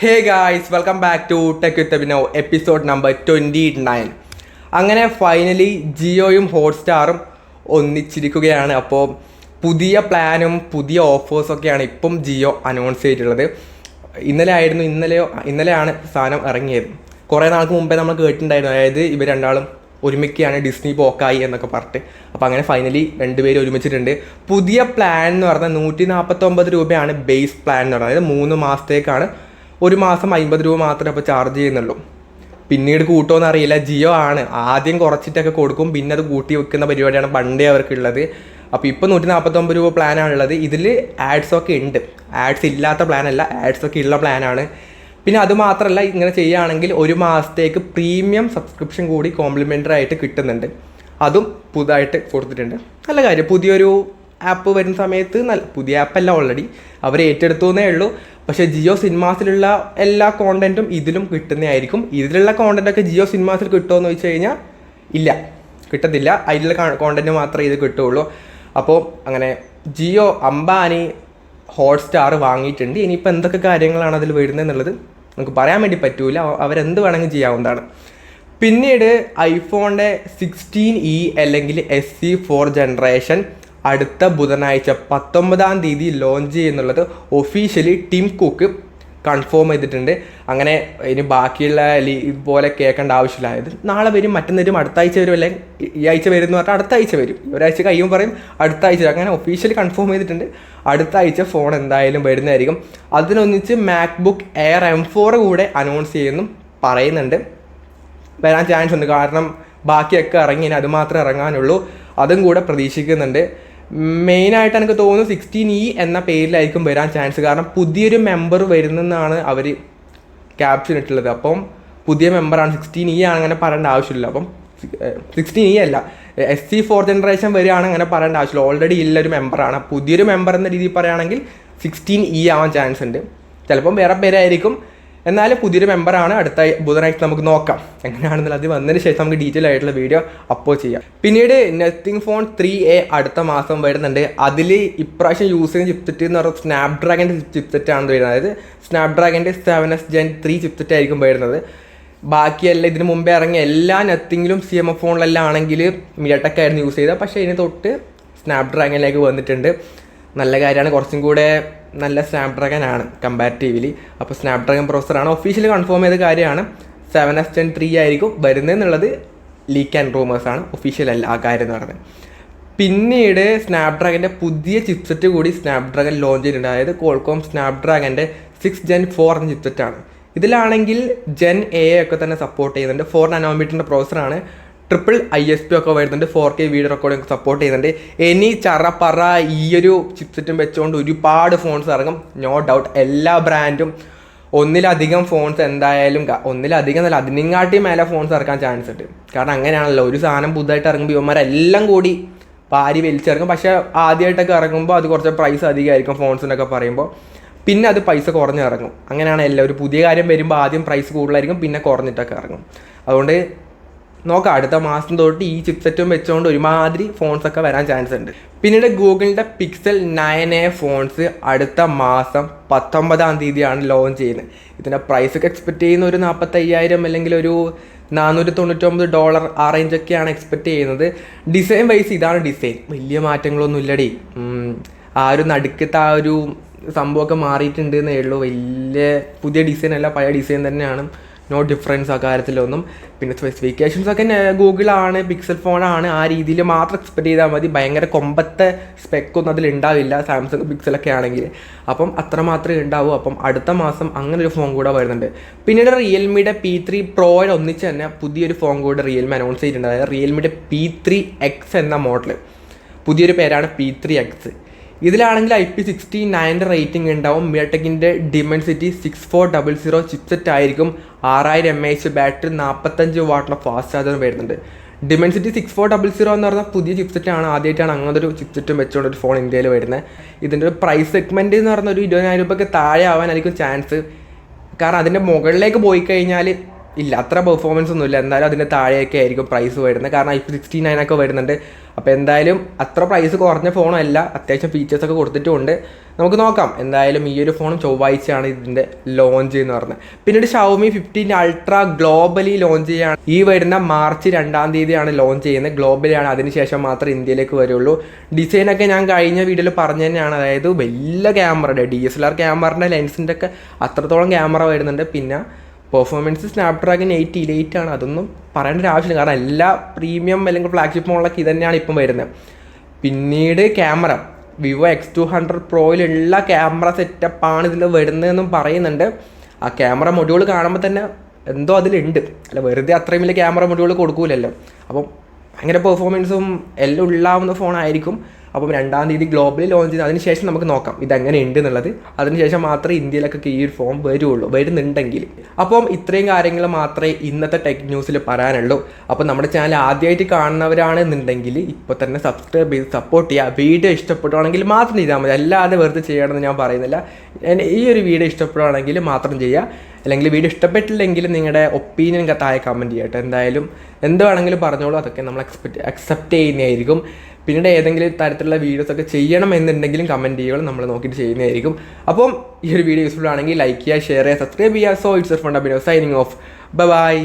Hey guys, welcome back to tech with Abhinav episode number 29. അങ്ങനെ finally ജിയോയും ഹോട്ട്സ്റ്റാറും ഒന്നിച്ചിരിക്കുകയാണ്. അപ്പോൾ പുതിയ പ്ലാനും പുതിയ ഓഫേഴ്സൊക്കെയാണ് ഇപ്പം ജിയോ അനൗൺസ് ചെയ്തിട്ടുള്ളത്. ഇന്നലെയാണ് സാധനം ഇറങ്ങിയത്. കുറേ നാൾക്ക് മുമ്പേ നമ്മൾ കേട്ടിട്ടുണ്ടായിരുന്നു, അതായത് ഇവർ രണ്ടാളും ഒരുമിക്കുകയാണ്, ഡിസ്നി പോക്കായി എന്നൊക്കെ പറഞ്ഞിട്ട്. അപ്പോൾ അങ്ങനെ ഫൈനലി രണ്ടുപേരും ഒരുമിച്ചിട്ടുണ്ട്. പുതിയ പ്ലാൻ എന്ന് പറഞ്ഞാൽ 149 രൂപയാണ് ബേസ് പ്ലാൻ എന്ന് പറഞ്ഞാൽ, അതായത് 3 മാസത്തേക്കാണ്. ഒരു മാസം 50 രൂപ മാത്രമേ അപ്പോൾ ചാർജ് ചെയ്യുന്നുള്ളൂ. പിന്നീട് കൂട്ടുമെന്ന് അറിയില്ല. ജിയോ ആണ് ആദ്യം കുറച്ചിട്ടൊക്കെ കൊടുക്കും, പിന്നെ അത് കൂട്ടി വെക്കുന്ന പരിപാടിയാണ് പണ്ടേ അവർക്കുള്ളത്. അപ്പോൾ ഇപ്പോൾ 149 രൂപ പ്ലാനാണുള്ളത്. ഇതിൽ ആഡ്സൊക്കെ ഉണ്ട്, ആഡ്സ് ഇല്ലാത്ത പ്ലാനല്ല, ആഡ്സൊക്കെ ഉള്ള പ്ലാനാണ്. പിന്നെ അതുമാത്രമല്ല, ഇങ്ങനെ ചെയ്യുകയാണെങ്കിൽ ഒരു മാസത്തേക്ക് പ്രീമിയം സബ്സ്ക്രിപ്ഷൻ കൂടി കോംപ്ലിമെൻ്ററി ആയിട്ട് കിട്ടുന്നുണ്ട്. അതും പുതുതായിട്ട് കൊടുത്തിട്ടുണ്ട്. നല്ല കാര്യം. പുതിയൊരു ആപ്പ് വരുന്ന സമയത്ത് പുതിയ ആപ്പല്ല, ഓൾറെഡി അവർ ഏറ്റെടുത്തു എന്നേ ഉള്ളൂ. പക്ഷേ ജിയോ സിനിമാസിലുള്ള എല്ലാ കോണ്ടൻറ്റും ഇതിലും കിട്ടുന്നതായിരിക്കും. ഇതിലുള്ള കോണ്ടൻറ്റൊക്കെ ജിയോ സിനിമാസിൽ കിട്ടുമോ ചോദിച്ചു കഴിഞ്ഞാൽ ഇല്ല, കിട്ടത്തില്ല. അതിലുള്ള കോണ്ടൻറ്റ് മാത്രമേ ഇത് കിട്ടുകയുള്ളൂ. അപ്പോൾ അങ്ങനെ ജിയോ അംബാനി ഹോട്ട്സ്റ്റാർ വാങ്ങിയിട്ടുണ്ട്. ഇനിയിപ്പോൾ എന്തൊക്കെ കാര്യങ്ങളാണ് അതിൽ വരുന്നതെന്നുള്ളത് നമുക്ക് പറയാൻ വേണ്ടി പറ്റൂല, അവരെന്ത് വേണമെങ്കിൽ ചെയ്യാവുന്നതാണ്. പിന്നീട് ഐഫോണിൻ്റെ 16E അല്ലെങ്കിൽ SE4 ജനറേഷൻ അടുത്ത ബുധനാഴ്ച 19-ാം തീയതി ലോഞ്ച് ചെയ്യുന്നുള്ളത് ഒഫീഷ്യലി ടിം കുക്ക് കൺഫേം ചെയ്തിട്ടുണ്ട്. അങ്ങനെ ഇനി ബാക്കിയുള്ള ഇതുപോലെ കേൾക്കേണ്ട ആവശ്യമില്ല. അതായത് നാളെ വരും, മറ്റന്നേരും, അടുത്ത ആഴ്ച വരും, അല്ലെങ്കിൽ ഈ ആഴ്ച വരും എന്ന് പറഞ്ഞാൽ അടുത്ത ആഴ്ച വരും. ഒരാഴ്ച കഴിയും പറയും അടുത്ത ആഴ്ച. അങ്ങനെ ഒഫീഷ്യലി കൺഫേം ചെയ്തിട്ടുണ്ട്. അടുത്ത ആഴ്ച ഫോൺ എന്തായാലും വരുന്നതായിരിക്കും. അതിനൊന്നിച്ച് മാക്ബുക്ക് എയർ M4 കൂടെ അനൗൺസ് ചെയ്യുന്നു പറയുന്നുണ്ട്. വരാൻ ചാൻസ് ഉണ്ട്, കാരണം ബാക്കിയൊക്കെ ഇറങ്ങി, ഇനി അത് മാത്രമേ ഇറങ്ങാനുള്ളൂ. അതും കൂടെ പ്രതീക്ഷിക്കുന്നുണ്ട്. മെയിനായിട്ട് എനിക്ക് തോന്നുന്നു 16E എന്ന പേരിലായിരിക്കും വരാൻ ചാൻസ്. കാരണം പുതിയൊരു മെമ്പർ വരുന്നെന്നാണ് അവർ ക്യാപ്ഷൻ ഇട്ടുള്ളത്. അപ്പം പുതിയ മെമ്പറാണ്, 16E ആണ്, അങ്ങനെ പറയേണ്ട ആവശ്യമില്ല. അപ്പം 16E അല്ല, SE4 ജനറേഷൻ വരികയാണ്, അങ്ങനെ പറയേണ്ട ആവശ്യമില്ല. ഓൾറെഡി ഉള്ളൊരു മെമ്പറാണ്. പുതിയൊരു മെമ്പർ എന്ന രീതിയിൽ പറയുകയാണെങ്കിൽ 16E ആവാൻ ചാൻസ് ഉണ്ട്. ചിലപ്പം വേറെ പേരായിരിക്കും, എന്നാലും പുതിയൊരു മെമ്പറാണ്. അടുത്ത ബുധനാഴ്ച നമുക്ക് നോക്കാം എങ്ങനെയാണെന്നുള്ള. അത് വന്നതിന് ശേഷം നമുക്ക് ഡീറ്റെയിൽ ആയിട്ടുള്ള വീഡിയോ അപ്ലോഡ് ചെയ്യാം. പിന്നീട് നത്തിങ് ഫോൺ 3A അടുത്ത മാസം വരുന്നുണ്ട്. അതിൽ ഇപ്രാവശ്യം യൂസ് ചെയ്യുന്ന ചിപ്സെറ്റ് എന്ന് പറഞ്ഞാൽ സ്നാപ്ഡ്രാഗൻ്റെ ചിപ്സെറ്റാണ് വരുന്നത്. അതായത് സ്നാപ്ഡ്രാഗൻ്റെ 7S Gen 3 ചിപ്സെറ്റ് ആയിരിക്കും വരുന്നത്. ബാക്കിയെല്ലാം ഇതിന് മുമ്പേ ഇറങ്ങിയ എല്ലാ നത്തിങ്ങിലും CMF ഫോണിലെല്ലാം ആണെങ്കിൽ MediaTek ആയിരുന്നു യൂസ് ചെയ്തത്. പക്ഷേ ഇതിന് തൊട്ട് സ്നാപ്ഡ്രാഗനിലേക്ക് വന്നിട്ടുണ്ട്. നല്ല കാര്യമാണ്, കുറച്ചും കൂടെ നല്ല സ്നാപ്ഡ്രാഗൺ ആണ് കമ്പാരിറ്റീവ്ലി. അപ്പോൾ സ്നാപ്ഡ്രാഗൺ പ്രോസസ്സറാണ്, ഒഫീഷ്യലി കൺഫേം ചെയ്ത കാര്യമാണ്. 7S Gen 3 ആയിരിക്കും വരുന്നതെന്നുള്ളത് ലീക്ക് ആൻഡ് റൂമേഴ്സാണ്, ഒഫീഷ്യൽ അല്ല ആ കാര്യം എന്ന് പറയുന്നത്. പിന്നീട് സ്നാപ്ഡ്രാഗൻ്റെ പുതിയ ചിപ്സെറ്റ് കൂടി സ്നാപ്ഡ്രാഗൺ ലോഞ്ച് ചെയ്തിട്ടുണ്ട്. അതായത് കോൾകോം സ്നാപ്ഡ്രാഗൻ്റെ 6 Gen 4 എന്ന ചിപ്സെറ്റാണ്. ഇതിലാണെങ്കിൽ Gen A ഒക്കെ തന്നെ സപ്പോർട്ട് ചെയ്യുന്നുണ്ട്. 4 നാനോമീറ്ററിൻ്റെ പ്രോസസ്സറാണ്. ട്രിപ്പിൾ ISP ഒക്കെ വരുന്നുണ്ട്. 4K വീഡിയോ റെക്കോർഡിംഗ് സപ്പോർട്ട് ചെയ്യുന്നുണ്ട്. ഇനി ചറപ്പറ ഈ ഒരു ചിപ്സെറ്റും വെച്ചുകൊണ്ട് ഒരുപാട് ഫോൺസ് ഇറങ്ങും, നോ ഡൗട്ട്. എല്ലാ ബ്രാൻഡും ഒന്നിലധികം ഫോൺസ് എന്തായാലും, ഒന്നിലധികം നല്ല അതിനെങ്ങാട്ടി മേലെ ഫോൺസ് ഇറക്കാൻ ചാൻസ് ഉണ്ട്. കാരണം അങ്ങനെയാണല്ലോ, ഒരു സാധനം പുതുതായിട്ട് ഇറങ്ങുമ്പോൾ ഇവന്മാരെല്ലാം കൂടി പാരി വലിച്ചിറങ്ങും. പക്ഷേ ആദ്യമായിട്ടൊക്കെ ഇറങ്ങുമ്പോൾ അത് കുറച്ച് പ്രൈസ് അധികമായിരിക്കും ഫോൺസിനൊക്കെ പറയുമ്പോൾ, പിന്നെ അത് പൈസ കുറഞ്ഞിറങ്ങും. അങ്ങനെയാണ് എല്ലാം. ഒരു പുതിയ കാര്യം വരുമ്പോൾ ആദ്യം പ്രൈസ് കൂടുതലായിരിക്കും, പിന്നെ കുറഞ്ഞിട്ടൊക്കെ ഇറങ്ങും. അതുകൊണ്ട് നോക്കാം, അടുത്ത മാസം തൊട്ട് ഈ ചിപ്സെറ്റും വെച്ചുകൊണ്ട് ഒരുമാതിരി ഫോൺസൊക്കെ വരാൻ ചാൻസ് ഉണ്ട്. പിന്നീട് ഗൂഗിളിൻ്റെ Pixel 9a ഫോൺസ് അടുത്ത മാസം 19-ാം തീയതിയാണ് ലോഞ്ച് ചെയ്യുന്നത്. ഇതിൻ്റെ പ്രൈസൊക്കെ എക്സ്പെക്റ്റ് ചെയ്യുന്ന ഒരു 45,000 അല്ലെങ്കിൽ ഒരു $499 ആ റേഞ്ചൊക്കെയാണ് എക്സ്പെക്റ്റ് ചെയ്യുന്നത്. ഡിസൈൻ വൈസ് ഇതാണ് ഡിസൈൻ, വലിയ മാറ്റങ്ങളൊന്നും ഇല്ലടി. ആ ഒരു നടുക്കത്തെ ആ ഒരു സംഭവമൊക്കെ മാറിയിട്ടുണ്ട് എന്നേ ഉള്ളൂ. വലിയ പുതിയ ഡിസൈൻ അല്ല, പഴയ ഡിസൈൻ തന്നെയാണ്. നോ ഡിഫറൻസ് ആ കാര്യത്തിലൊന്നും. പിന്നെ സ്പെസിഫിക്കേഷൻസൊക്കെ ഗൂഗിളാണ്, പിക്സൽ ഫോണാണ്, ആ രീതിയിൽ മാത്രം എക്സ്പെക്ട് ചെയ്താൽ മതി. ഭയങ്കര കൊമ്പത്തെ സ്പെക്കൊന്നും അതിലുണ്ടാവില്ല സാംസങ് പിക്സലൊക്കെ ആണെങ്കിൽ. അപ്പം അത്ര മാത്രമേ ഉണ്ടാവൂ. അപ്പം അടുത്ത മാസം അങ്ങനെ ഒരു ഫോൺ കൂടെ വരുന്നുണ്ട്. പിന്നീട് റിയൽമിയുടെ P3 പ്രോയുടെ ഒന്നിച്ച് തന്നെ പുതിയൊരു ഫോൺ കൂടെ റിയൽമി അനൗൺസ് ചെയ്തിട്ടുണ്ട്. അതായത് റിയൽമിയുടെ P3X എന്ന മോഡൽ, പുതിയൊരു പേരാണ് P3X. ഇതിലാണെങ്കിൽ IP69 റേറ്റിംഗ് ഉണ്ടാവും. MediaTekൻ്റെ Dimensity 6400 ചിപ്സെറ്റ് ആയിരിക്കും. 6000 mAh ബാറ്ററി, 45 വാട്ടിൻ്റെ ഫാസ്റ്റ് ചാർജർ വരുന്നുണ്ട്. Dimensity 6400 എന്ന് പറഞ്ഞാൽ പുതിയ ചിപ്സെറ്റാണ്. ആദ്യമായിട്ടാണ് അങ്ങനത്തെ ഒരു ചിപ്സെറ്റും വെച്ചുകൊണ്ട് ഒരു ഫോൺ ഇന്ത്യയിൽ വരുന്നത്. ഇതിൻ്റെ ഒരു പ്രൈസ് സെഗ്മെൻറ്റ് എന്ന് പറഞ്ഞാൽ ഒരു 20,000 രൂപയ്ക്ക് താഴെ ആവാനായിരിക്കും ചാൻസ്. കാരണം അതിൻ്റെ മുകളിലേക്ക് പോയി കഴിഞ്ഞാൽ ഇല്ല, അത്ര പെർഫോമൻസ് ഒന്നുമില്ല. എന്നാലും അതിൻ്റെ താഴെയൊക്കെ ആയിരിക്കും പ്രൈസ് വരുന്നത്. കാരണം IP69 ഒക്കെ വരുന്നുണ്ട്. അപ്പോൾ എന്തായാലും അത്ര പ്രൈസ് കുറഞ്ഞ ഫോണല്ല, അത്യാവശ്യം ഫീച്ചേഴ്സൊക്കെ കൊടുത്തിട്ടുമുണ്ട്. നമുക്ക് നോക്കാം. എന്തായാലും ഈ ഒരു ഫോണും ചൊവ്വാഴ്ചയാണ് ഇതിൻ്റെ ലോഞ്ച് എന്ന് പറഞ്ഞത്. പിന്നീട് ഷവോമി 15 അൾട്ര ഗ്ലോബലി ലോഞ്ച് ചെയ്യുകയാണ്. ഈ വരുന്ന മാർച്ച് 2-ാം തീയതിയാണ് ലോഞ്ച് ചെയ്യുന്നത്. ഗ്ലോബലിയാണ്, അതിനുശേഷം മാത്രമേ ഇന്ത്യയിലേക്ക് വരുള്ളൂ. ഡിസൈനൊക്കെ ഞാൻ കഴിഞ്ഞ വീഡിയോയിൽ പറഞ്ഞു തന്നെയാണ്. അതായത് വലിയ ക്യാമറയുടെ DSLR ക്യാമറയുടെ ലെൻസിൻ്റെ ഒക്കെ അത്രത്തോളം ക്യാമറ വരുന്നുണ്ട്. പിന്നെ പെർഫോമൻസ് സ്നാപ്ഡ്രാഗൺ 8 ആണ്. അതൊന്നും പറയേണ്ട ഒരു ആവശ്യമില്ല, കാരണം എല്ലാ പ്രീമിയം അല്ലെങ്കിൽ ഫ്ലാഗ്ഷിപ്പ് ഫോണിലൊക്കെ ഇത് തന്നെയാണ് ഇപ്പം വരുന്നത്. പിന്നീട് ക്യാമറ വിവോ X200 പ്രോയിലുള്ള ക്യാമറ സെറ്റപ്പാണ് ഇതിൽ വരുന്നതെന്നും പറയുന്നുണ്ട്. ആ ക്യാമറ മൊഡ്യൂൾ കാണുമ്പോൾ തന്നെ എന്തോ അതിലുണ്ട്, അല്ല വെറുതെ അത്രയും വലിയ ക്യാമറ മൊഡ്യൂൾ കൊടുക്കൂലല്ലോ. അപ്പം ഭയങ്കര പെർഫോമൻസും എല്ലാം ഉള്ളാവുന്ന ഫോണായിരിക്കും. അപ്പം 2-ാം തീയതി ഗ്ലോബലി ലോഞ്ച് ചെയ്ത് അതിനുശേഷം നമുക്ക് നോക്കാം ഇതെങ്ങനെ ഉണ്ട് എന്നുള്ളത്. അതിനുശേഷം മാത്രമേ ഇന്ത്യയിലൊക്കെ ഈ ഒരു ഫോൺ വരുന്നുണ്ടെങ്കിൽ. അപ്പം ഇത്രയും കാര്യങ്ങൾ മാത്രമേ ഇന്നത്തെ ടെക് ന്യൂസിൽ പറയാനുള്ളൂ. അപ്പം നമ്മുടെ ചാനൽ ആദ്യമായിട്ട് കാണുന്നവരാണെന്നുണ്ടെങ്കിൽ ഇപ്പോൾ തന്നെ സബ്സ്ക്രൈബ് ചെയ്ത് സപ്പോർട്ട് ചെയ്യുക. വീഡിയോ ഇഷ്ടപ്പെടുവാണെങ്കിൽ മാത്രം ചെയ്താൽ മതി, അല്ലാതെ വെറുതെ ചെയ്യണമെന്ന് ഞാൻ പറയുന്നില്ല. ഈ ഒരു വീഡിയോ ഇഷ്ടപ്പെടുവാണെങ്കിൽ മാത്രം ചെയ്യുക. അല്ലെങ്കിൽ വീഡിയോ ഇഷ്ടപ്പെട്ടില്ലെങ്കിൽ നിങ്ങളുടെ ഒപ്പീനിയൻ താഴെ കമൻറ്റ് ചെയ്യട്ടെ. എന്തായാലും എന്ത് വേണമെങ്കിലും പറഞ്ഞോളൂ, അതൊക്കെ നമ്മൾ അക്സെപ്റ്റ് ചെയ്യുന്നതായിരിക്കും. പിന്നീട് ഏതെങ്കിലും തരത്തിലുള്ള വീഡിയോസൊക്കെ ചെയ്യണമെന്നുണ്ടെങ്കിലും കമൻറ്റ് ചെയ്യുക, നമ്മൾ നോക്കിയിട്ട് ചെയ്യുന്നതായിരിക്കും. അപ്പം ഈ ഒരു വീഡിയോ യൂസ്ഫുൾ ആണെങ്കിൽ ലൈക്ക് ചെയ്യുക, ഷെയർ ചെയ്യുക, സബ്സ്ക്രൈബ് ചെയ്യുക. So it's fund Abhinav signing off. By.